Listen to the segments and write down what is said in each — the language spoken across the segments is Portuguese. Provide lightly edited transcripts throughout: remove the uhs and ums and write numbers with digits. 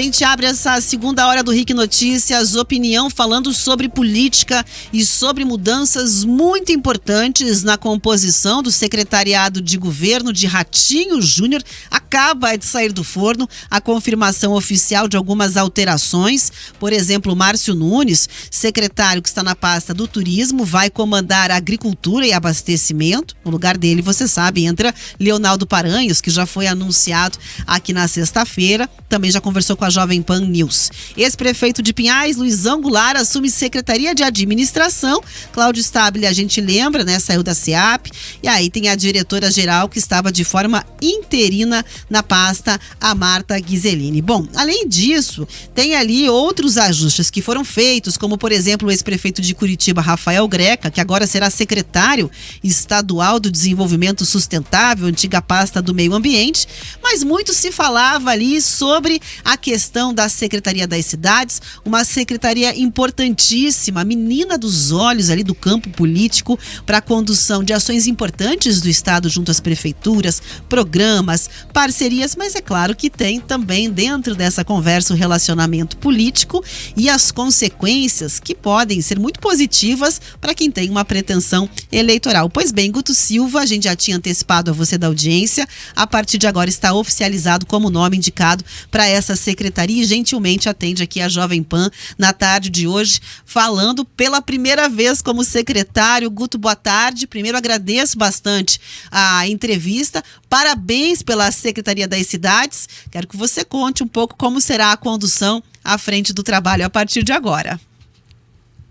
gente abre essa segunda hora do RIC Notícias, opinião falando sobre política e sobre mudanças muito importantes na composição do secretariado de governo de Ratinho Júnior. Acaba de sair do forno a confirmação oficial de algumas alterações. Por exemplo, Márcio Nunes, secretário que está na pasta do turismo, vai comandar a agricultura e abastecimento. No lugar dele, você sabe, entra Leonardo Paranhos, que já foi anunciado aqui na sexta-feira. Também já conversou com a Jovem Pan News. Ex-prefeito de Pinhais, Luizão Goulart, assume Secretaria de Administração. Cláudio Stabile, a gente lembra, né? Saiu da SEAP. E aí tem a diretora-geral que estava de forma interina na pasta, a Marta Ghiseline. Bom, além disso, tem ali outros ajustes que foram feitos, como, por exemplo, o ex-prefeito de Curitiba, Rafael Greca, que agora será secretário estadual do Desenvolvimento Sustentável, antiga pasta do Meio Ambiente. Mas muito se falava ali sobre a questão da Secretaria das Cidades, uma secretaria importantíssima, menina dos olhos ali do campo político para a condução de ações importantes do Estado junto às prefeituras, programas, parcerias, mas é claro que tem também dentro dessa conversa o relacionamento político e as consequências que podem ser muito positivas para quem tem uma pretensão eleitoral. Pois bem, Guto Silva, a gente já tinha antecipado a você da audiência, a partir de agora está oficializado como nome indicado para essa secretaria e gentilmente atende aqui a Jovem Pan na tarde de hoje, falando pela primeira vez como secretário. Guto, boa tarde. Primeiro agradeço bastante a entrevista. Parabéns pela Secretaria das Cidades. Quero que você conte um pouco como será a condução à frente do trabalho a partir de agora.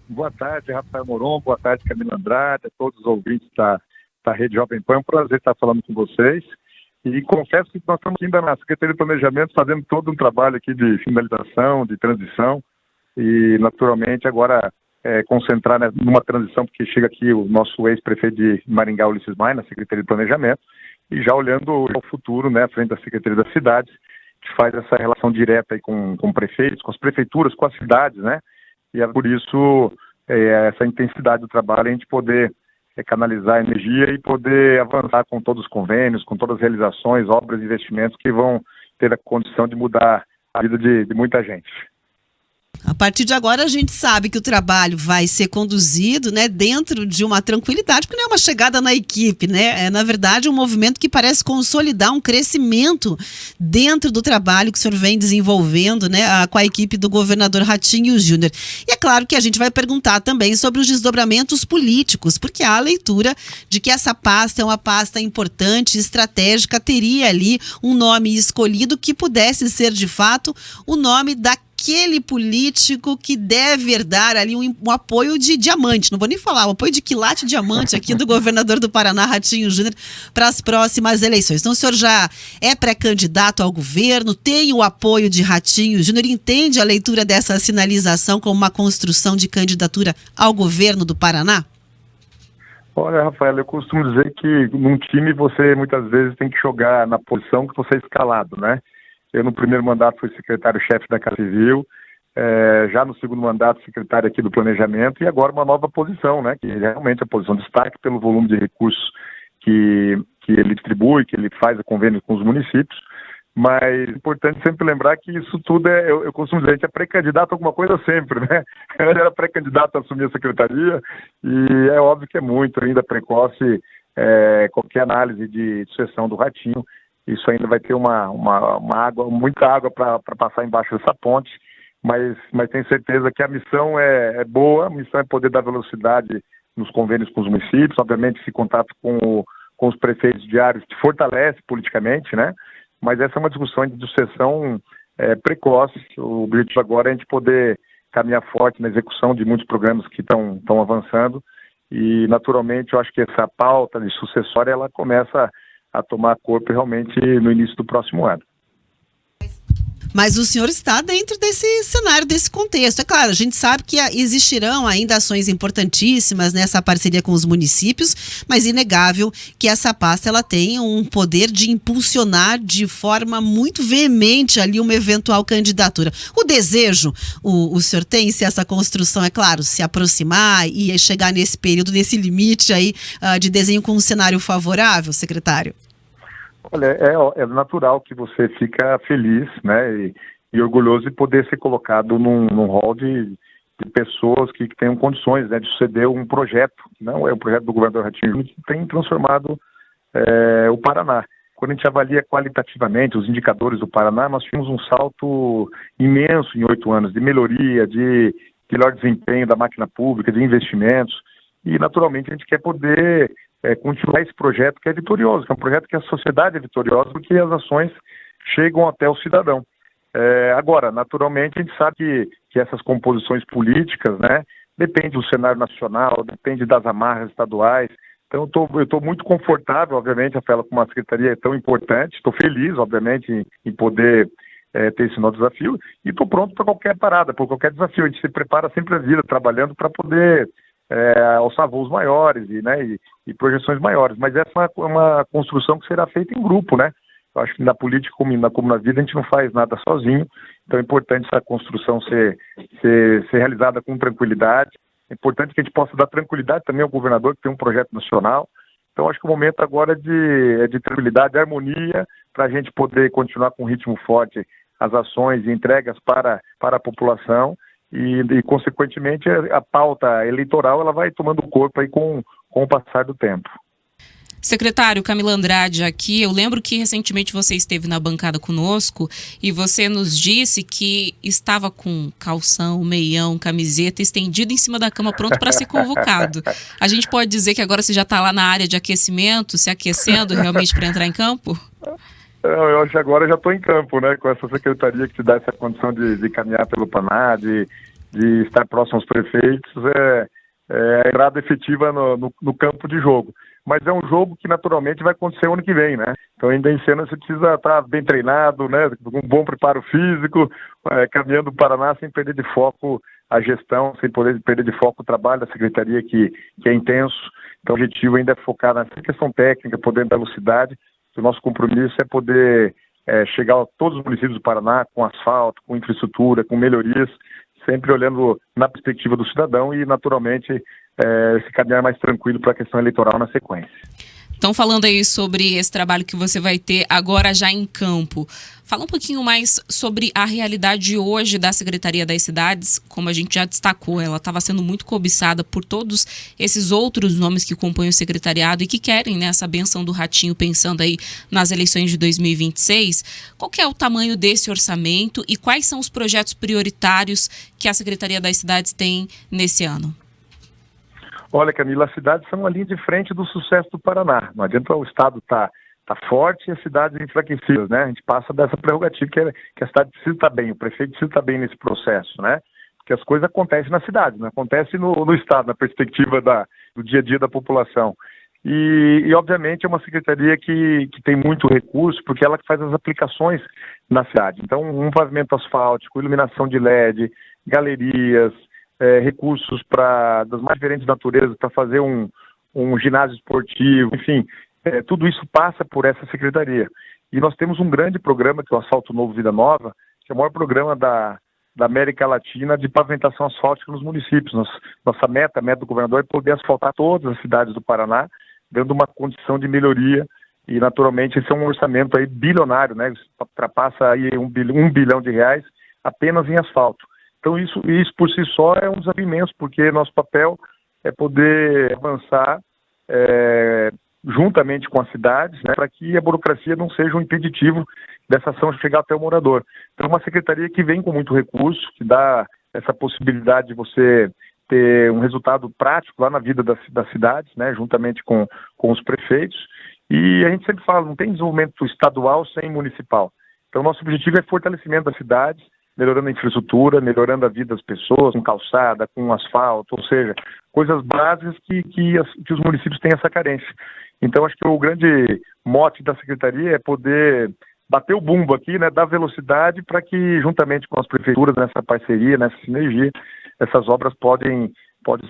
Boa tarde, Rafael Moron. Boa tarde, Camila Andrade, a todos os ouvintes da Rede Jovem Pan. É um prazer estar falando com vocês. E confesso que nós estamos ainda na Secretaria de Planejamento fazendo todo um trabalho aqui de finalização, de transição e, naturalmente, agora concentrar numa transição, porque chega aqui o nosso ex-prefeito de Maringá, Ulisses Maia, na Secretaria de Planejamento, e já olhando ao futuro, né, à frente da Secretaria das Cidades, que faz essa relação direta aí com prefeitos, com as prefeituras, com as cidades, né, e é por isso essa intensidade do trabalho, a gente poder canalizar a energia e poder avançar com todos os convênios, com todas as realizações, obras e investimentos que vão ter a condição de mudar a vida de muita gente. A partir de agora a gente sabe que o trabalho vai ser conduzido, né, dentro de uma tranquilidade, porque não é uma chegada na equipe, né? É, na verdade, um movimento que parece consolidar um crescimento dentro do trabalho que o senhor vem desenvolvendo, né, com a equipe do governador Ratinho Júnior. E é claro que a gente vai perguntar também sobre os desdobramentos políticos, porque há a leitura de que essa pasta é uma pasta importante, estratégica, teria ali um nome escolhido que pudesse ser, de fato, o nome daquele político que deve herdar ali um apoio de diamante, não vou nem falar, o apoio de quilate diamante aqui do governador do Paraná, Ratinho Júnior, para as próximas eleições. Então o senhor já é pré-candidato ao governo, tem o apoio de Ratinho Júnior, entende a leitura dessa sinalização como uma construção de candidatura ao governo do Paraná? Olha, Rafael, eu costumo dizer que num time você muitas vezes tem que jogar na posição que você é escalado, né? Eu, no primeiro mandato, fui secretário-chefe da Casa Civil, já no segundo mandato, secretário aqui do Planejamento, e agora uma nova posição, né, que é realmente a posição de destaque pelo volume de recursos que ele distribui, que ele faz a convênio com os municípios, mas é importante sempre lembrar que isso tudo eu costumo dizer, a gente é pré-candidato a alguma coisa sempre, né? Eu era pré-candidato a assumir a secretaria, e é óbvio que é muito ainda precoce qualquer análise de sucessão do Ratinho. Isso ainda vai ter muita água para passar embaixo dessa ponte, mas tenho certeza que a missão é boa, a missão é poder dar velocidade nos convênios com os municípios, obviamente esse contato com os prefeitos diários te fortalece politicamente, né? Mas essa é uma discussão de sucessão precoce. O objetivo agora é a gente poder caminhar forte na execução de muitos programas que estão avançando e, naturalmente, eu acho que essa pauta de sucessória ela começa a tomar corpo realmente no início do próximo ano. Mas o senhor está dentro desse cenário, desse contexto. É claro, a gente sabe que existirão ainda ações importantíssimas nessa parceria com os municípios, mas inegável que essa pasta ela tem um poder de impulsionar de forma muito veemente ali uma eventual candidatura. O desejo, o senhor tem, se essa construção, é claro, se aproximar e chegar nesse período, nesse limite aí de desenho com um cenário favorável, secretário? Olha, é natural que você fica feliz, né, e orgulhoso de poder ser colocado num hall de pessoas que tenham condições, né, de suceder um projeto, não é o projeto do governador Ratinho Júnior, que tem transformado o Paraná. Quando a gente avalia qualitativamente os indicadores do Paraná, nós tivemos um salto imenso em 8 anos de melhoria, de melhor desempenho da máquina pública, de investimentos, e naturalmente a gente quer poder continuar esse projeto que é vitorioso, que é um projeto que a sociedade é vitoriosa, porque as ações chegam até o cidadão. Agora, naturalmente, a gente sabe que essas composições políticas, né, depende do cenário nacional, depende das amarras estaduais. Então, eu estou muito confortável, obviamente, Rafaela, com uma secretaria tão importante. Estou feliz, obviamente, em poder ter esse novo desafio e estou pronto para qualquer parada, para qualquer desafio. A gente se prepara sempre a vida, trabalhando para poder alçar voos maiores e projeções maiores. Mas essa é uma construção que será feita em grupo, né? Eu acho que na política, como na vida, a gente não faz nada sozinho. Então é importante essa construção ser realizada com tranquilidade. É importante que a gente possa dar tranquilidade também ao governador, que tem um projeto nacional. Então acho que o momento agora é de tranquilidade, de harmonia, para a gente poder continuar com um ritmo forte as ações e entregas para a população e consequentemente, a pauta eleitoral ela vai tomando corpo aí com o passar do tempo. Secretário Camilo Andrade aqui, eu lembro que recentemente você esteve na bancada conosco e você nos disse que estava com calção, meião, camiseta estendido em cima da cama pronto para ser convocado. A gente pode dizer que agora você já está lá na área de aquecimento, se aquecendo realmente para entrar em campo? Eu acho que agora já estou em campo, né, com essa secretaria que te dá essa condição de caminhar pelo Paraná, de estar próximo aos prefeitos, a entrada efetiva no campo de jogo. Mas é um jogo que naturalmente vai acontecer ano que vem, né? Então ainda em cena você precisa estar bem treinado, né? Com um bom preparo físico, caminhando o Paraná sem perder de foco a gestão, sem poder perder de foco o trabalho da secretaria que é intenso. Então o objetivo ainda é focar nessa questão técnica, poder dar velocidade. O nosso compromisso é poder chegar a todos os municípios do Paraná com asfalto, com infraestrutura, com melhorias, sempre olhando na perspectiva do cidadão e naturalmente se caminhar mais tranquilo para a questão eleitoral na sequência. Então, falando aí sobre esse trabalho que você vai ter agora já em campo, fala um pouquinho mais sobre a realidade hoje da Secretaria das Cidades. Como a gente já destacou, ela estava sendo muito cobiçada por todos esses outros nomes que compõem o secretariado e que querem, né, essa benção do Ratinho, pensando aí nas eleições de 2026. Qual que é o tamanho desse orçamento e quais são os projetos prioritários que a Secretaria das Cidades tem nesse ano? Olha, Camila, as cidades são a linha de frente do sucesso do Paraná. Não adianta o Estado tá forte e as cidades enfraquecidas, né? A gente passa dessa prerrogativa que a cidade precisa estar bem, o prefeito precisa estar bem nesse processo, né? Porque as coisas acontecem na cidade, não acontece no Estado, na perspectiva do dia a dia da população. E obviamente, é uma secretaria que tem muito recurso, porque ela que faz as aplicações na cidade. Então, um pavimento asfáltico, iluminação de LED, galerias, recursos das mais diferentes naturezas para fazer um ginásio esportivo, enfim, tudo isso passa por essa secretaria. E nós temos um grande programa, que é o Asfalto Novo Vida Nova, que é o maior programa da América Latina de pavimentação asfáltica nos municípios. Nossa meta do governador é poder asfaltar todas as cidades do Paraná, dando uma condição de melhoria, e naturalmente esse é um orçamento aí bilionário, né? Ultrapassa aí um bilhão de reais apenas em asfalto. Então isso por si só é um desafio imenso, porque nosso papel é poder avançar juntamente com as cidades, né, para que a burocracia não seja um impeditivo dessa ação chegar até o morador. Então uma secretaria que vem com muito recurso, que dá essa possibilidade de você ter um resultado prático lá na vida das cidades, né, juntamente com os prefeitos. E a gente sempre fala, não tem desenvolvimento estadual sem municipal. Então nosso objetivo é fortalecimento das cidades, melhorando a infraestrutura, melhorando a vida das pessoas, com calçada, com asfalto, ou seja, coisas básicas que os municípios têm essa carência. Então, acho que o grande mote da secretaria é poder bater o bumbo aqui, né, dar velocidade para que, juntamente com as prefeituras, nessa parceria, nessa sinergia, essas obras podem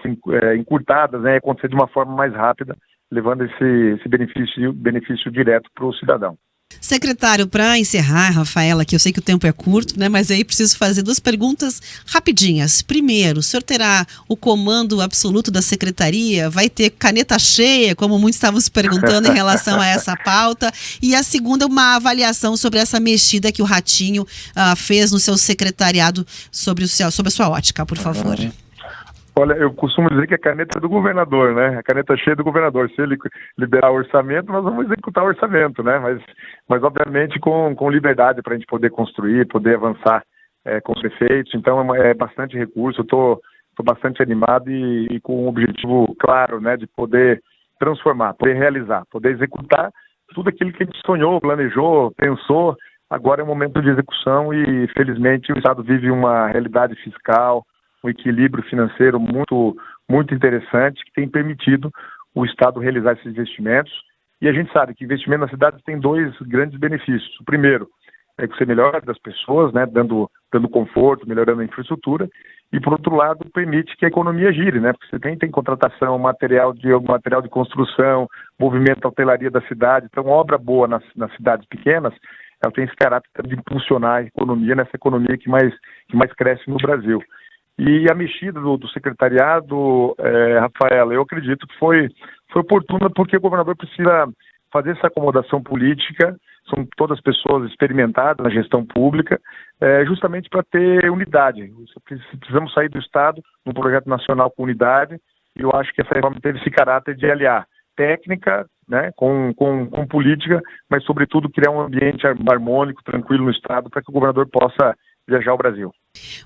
ser encurtadas, né, acontecer de uma forma mais rápida, levando esse benefício direto para o cidadão. Secretário, para encerrar, Rafaela, que eu sei que o tempo é curto, né? Mas aí preciso fazer 2 perguntas rapidinhas. Primeiro, o senhor terá o comando absoluto da secretaria? Vai ter caneta cheia, como muitos estavam se perguntando em relação a essa pauta? E a segunda, uma avaliação sobre essa mexida que o Ratinho fez no seu secretariado sobre a sua ótica, por favor. Olha, eu costumo dizer que a caneta é do governador, né? A caneta cheia é do governador. Se ele liberar o orçamento, nós vamos executar o orçamento, né? Mas obviamente com liberdade para a gente poder construir, poder avançar com os prefeitos. Então é bastante recurso. Eu estou bastante animado e com um objetivo claro, né? De poder transformar, poder realizar, poder executar tudo aquilo que a gente sonhou, planejou, pensou. Agora é o momento de execução e, felizmente, o Estado vive uma realidade fiscal, um equilíbrio financeiro muito, muito interessante que tem permitido o Estado realizar esses investimentos. E a gente sabe que investimento na cidade tem 2 grandes benefícios. O primeiro é que você melhora das pessoas, né, dando conforto, melhorando a infraestrutura. E, por outro lado, permite que a economia gire, né, porque você tem contratação, material de construção, movimento da hotelaria da cidade. Então, obra boa nas cidades pequenas, ela tem esse caráter de impulsionar a economia, nessa economia que mais cresce no Brasil. E a mexida do secretariado, Rafaela, eu acredito que foi oportuna porque o governador precisa fazer essa acomodação política, são todas pessoas experimentadas na gestão pública, justamente para ter unidade. Precisamos sair do Estado num projeto nacional com unidade, e eu acho que essa reforma teve esse caráter de aliar técnica, né, com política, mas sobretudo criar um ambiente harmônico, tranquilo no Estado, para que o governador possa viajar ao Brasil.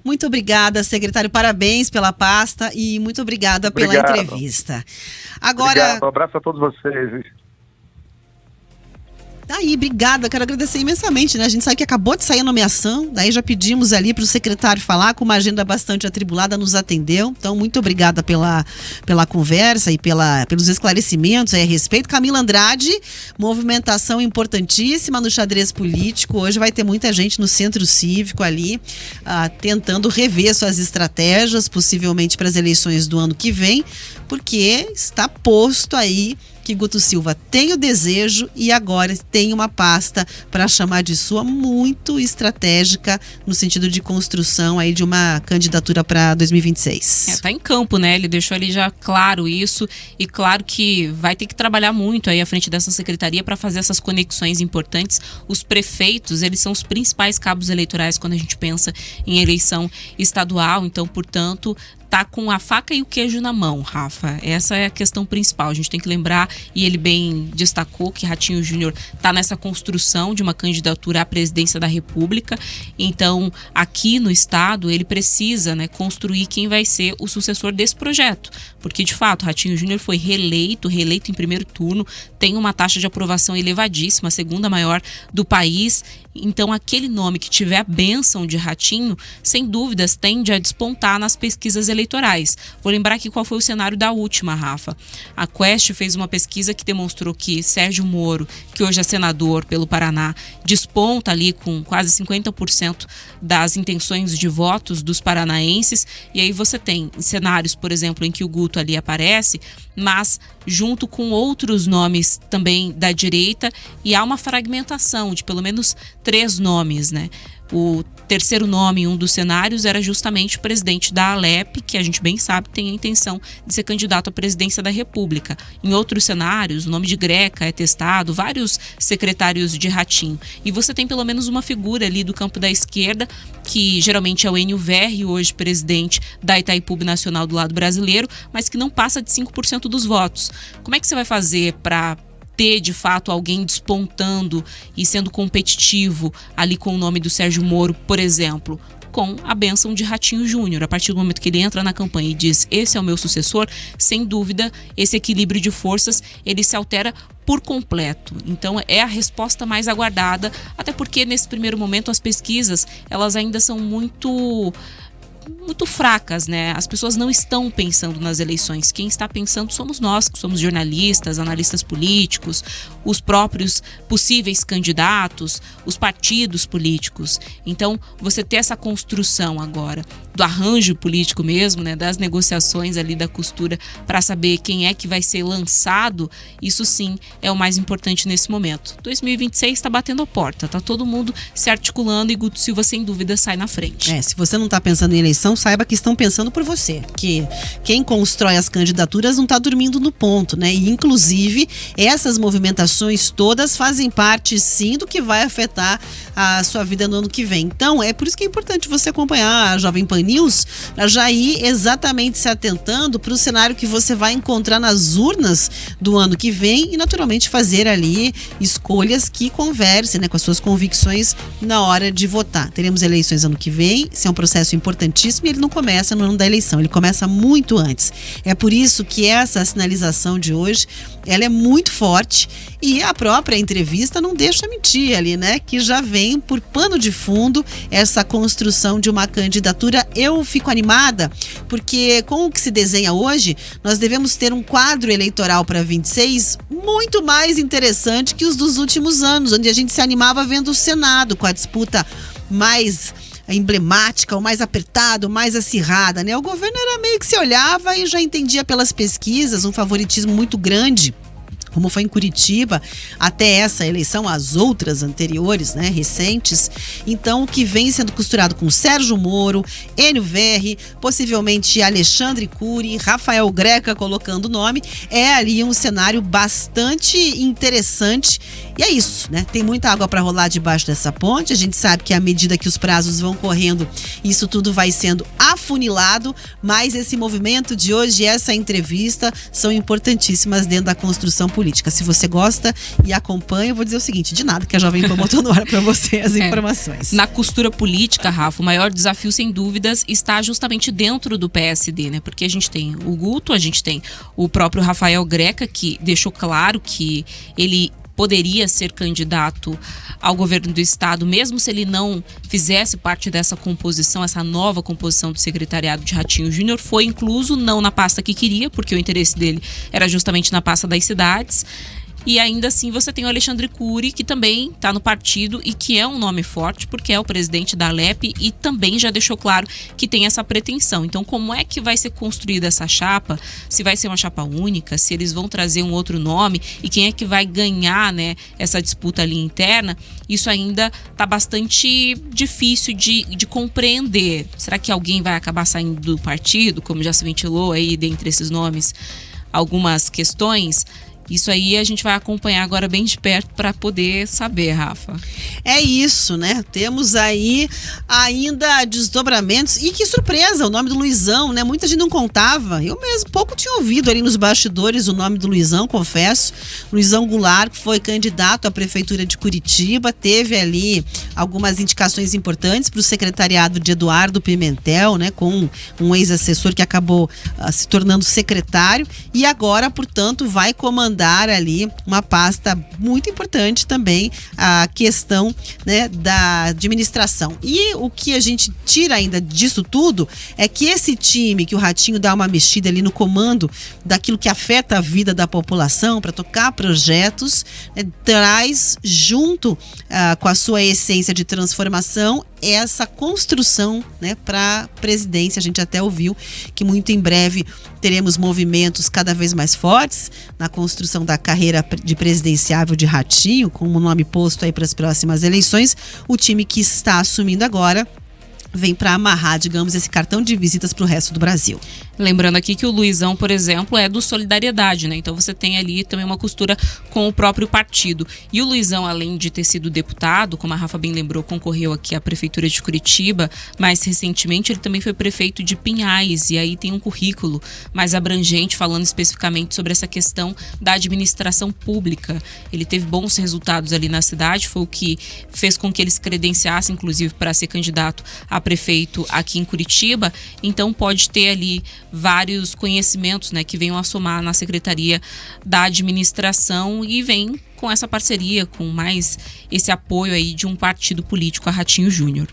Muito obrigada, secretário. Parabéns pela pasta e muito obrigada pela entrevista. Agora, obrigado, um abraço a todos vocês. Tá aí, obrigada, quero agradecer imensamente, né? A gente sabe que acabou de sair a nomeação, daí já pedimos ali para o secretário falar, com uma agenda bastante atribulada, nos atendeu. Então, muito obrigada pela conversa e pelos esclarecimentos aí a respeito. Camila Andrade, movimentação importantíssima no xadrez político. Hoje vai ter muita gente no centro cívico ali, tentando rever suas estratégias, possivelmente para as eleições do ano que vem, porque está posto aí que Guto Silva tem o desejo e agora tem uma pasta para chamar de sua muito estratégica no sentido de construção aí de uma candidatura para 2026. Tá em campo, né? Ele deixou ali já claro isso e claro que vai ter que trabalhar muito aí à frente dessa secretaria para fazer essas conexões importantes. Os prefeitos, eles são os principais cabos eleitorais quando a gente pensa em eleição estadual, então, portanto, tá com a faca e o queijo na mão, Rafa. Essa é a questão principal. A gente tem que lembrar, e ele bem destacou, que Ratinho Júnior tá nessa construção de uma candidatura à presidência da República. Então, aqui no estado, ele precisa, né, construir quem vai ser o sucessor desse projeto. Porque, de fato, Ratinho Júnior foi reeleito em primeiro turno, tem uma taxa de aprovação elevadíssima, a segunda maior do país. Então, aquele nome que tiver a bênção de Ratinho, sem dúvidas, tende a despontar nas pesquisas eleitorais. Vou lembrar aqui qual foi o cenário da última, Rafa. A Quest fez uma pesquisa que demonstrou que Sérgio Moro, que hoje é senador pelo Paraná, desponta ali com quase 50% das intenções de votos dos paranaenses. E aí você tem cenários, por exemplo, em que o Guto ali aparece, mas junto com outros nomes também da direita, e há uma fragmentação de pelo menos 3 nomes, né? O terceiro nome em um dos cenários era justamente o presidente da Alep, que a gente bem sabe tem a intenção de ser candidato à presidência da República. Em outros cenários, o nome de Greca é testado, vários secretários de Ratinho. E você tem pelo menos uma figura ali do campo da esquerda, que geralmente é o Enio Verri, hoje presidente da Itaipu Nacional do lado brasileiro, mas que não passa de 5% dos votos. Como é que você vai fazer para ter, de fato, alguém despontando e sendo competitivo ali com o nome do Sérgio Moro, por exemplo, com a bênção de Ratinho Júnior? A partir do momento que ele entra na campanha e diz, esse é o meu sucessor, sem dúvida, esse equilíbrio de forças, ele se altera por completo. Então, é a resposta mais aguardada, até porque, nesse primeiro momento, as pesquisas, elas ainda são muito muito fracas, né? As pessoas não estão pensando nas eleições. Quem está pensando somos nós, que somos jornalistas, analistas políticos, os próprios possíveis candidatos, os partidos políticos. Então, você ter essa construção agora do arranjo político mesmo, né? Das negociações ali da costura para saber quem é que vai ser lançado, isso sim é o mais importante nesse momento. 2026 está batendo a porta, tá todo mundo se articulando e Guto Silva, sem dúvida, sai na frente. Se você não está pensando em eleição, saiba que estão pensando por você. Que quem constrói as candidaturas não está dormindo no ponto, né? E, inclusive, essas movimentações todas fazem parte, sim, do que vai afetar a sua vida no ano que vem. Então, é por isso que é importante você acompanhar a Jovem Pan News, para já ir exatamente se atentando para o cenário que você vai encontrar nas urnas do ano que vem e, naturalmente, fazer ali escolhas que conversem, né, com as suas convicções na hora de votar. Teremos eleições ano que vem, esse é um processo importantíssimo e ele não começa no ano da eleição, ele começa muito antes. É por isso que essa sinalização de hoje, ela é muito forte e a própria entrevista não deixa mentir ali, né? Que já vem por pano de fundo essa construção de uma candidatura. Eu fico animada porque com o que se desenha hoje, nós devemos ter um quadro eleitoral para 26 muito mais interessante que os dos últimos anos, onde a gente se animava vendo o Senado com a disputa mais emblemática, ou mais apertada, ou mais acirrada, né? O governo era meio que se olhava e já entendia pelas pesquisas um favoritismo muito grande, como foi em Curitiba, até essa eleição, as outras anteriores, né, recentes. Então, o que vem sendo costurado com Sérgio Moro, Enio Verri, possivelmente Alexandre Cury, Rafael Greca colocando o nome, é ali um cenário bastante interessante. E é isso, né? Tem muita água para rolar debaixo dessa ponte. A gente sabe que à medida que os prazos vão correndo, isso tudo vai sendo afunilado, mas esse movimento de hoje e essa entrevista são importantíssimas dentro da construção política. Se você gosta e acompanha, eu vou dizer o seguinte, de nada que a Jovem Pan botou no ar para você as informações. Na costura política, Rafa, o maior desafio, sem dúvidas, está justamente dentro do PSD, né? Porque a gente tem o Guto, a gente tem o próprio Rafael Greca, que deixou claro que ele poderia ser candidato ao governo do estado, mesmo se ele não fizesse parte dessa composição, essa nova composição do secretariado de Ratinho Júnior. Foi incluso não na pasta que queria, porque o interesse dele era justamente na pasta das cidades. E ainda assim você tem o Alexandre Cury, que também está no partido e que é um nome forte, porque é o presidente da Alep e também já deixou claro que tem essa pretensão. Então, como é que vai ser construída essa chapa? Se vai ser uma chapa única, se eles vão trazer um outro nome e quem é que vai ganhar, né, essa disputa ali interna? Isso ainda está bastante difícil de compreender. Será que alguém vai acabar saindo do partido, como já se ventilou aí dentre esses nomes algumas questões? Isso aí a gente vai acompanhar agora bem de perto para poder saber, Rafa. É isso, né? Temos aí ainda desdobramentos. E que surpresa, o nome do Luizão, né? Muita gente não contava. Eu mesmo pouco tinha ouvido ali nos bastidores o nome do Luizão, confesso. Luizão Goulart, que foi candidato à prefeitura de Curitiba, teve ali algumas indicações importantes para o secretariado de Eduardo Pimentel, né? Com um ex-assessor que acabou se tornando secretário e agora, portanto, vai comandar ali uma pasta muito importante também, a questão, né, da administração. E o que a gente tira ainda disso tudo é que esse time, que o Ratinho dá uma mexida ali no comando daquilo que afeta a vida da população para tocar projetos, né, traz junto com a sua essência de transformação essa construção, né, para a presidência. A gente até ouviu que muito em breve teremos movimentos cada vez mais fortes na construção da carreira de presidenciável de Ratinho, com o nome posto aí para as próximas eleições. O time que está assumindo agora vem para amarrar, digamos, esse cartão de visitas para o resto do Brasil. Lembrando aqui que o Luizão, por exemplo, é do Solidariedade, né? Então você tem ali também uma costura com o próprio partido. E o Luizão, além de ter sido deputado, como a Rafa bem lembrou, concorreu aqui à Prefeitura de Curitiba, mais recentemente ele também foi prefeito de Pinhais, e aí tem um currículo mais abrangente, falando especificamente sobre essa questão da administração pública. Ele teve bons resultados ali na cidade, foi o que fez com que ele se credenciasse, inclusive, para ser candidato a prefeito aqui em Curitiba. Então pode ter ali vários conhecimentos, né, que venham a somar na Secretaria da Administração e vem com essa parceria, com mais esse apoio aí de um partido político, a Ratinho Júnior.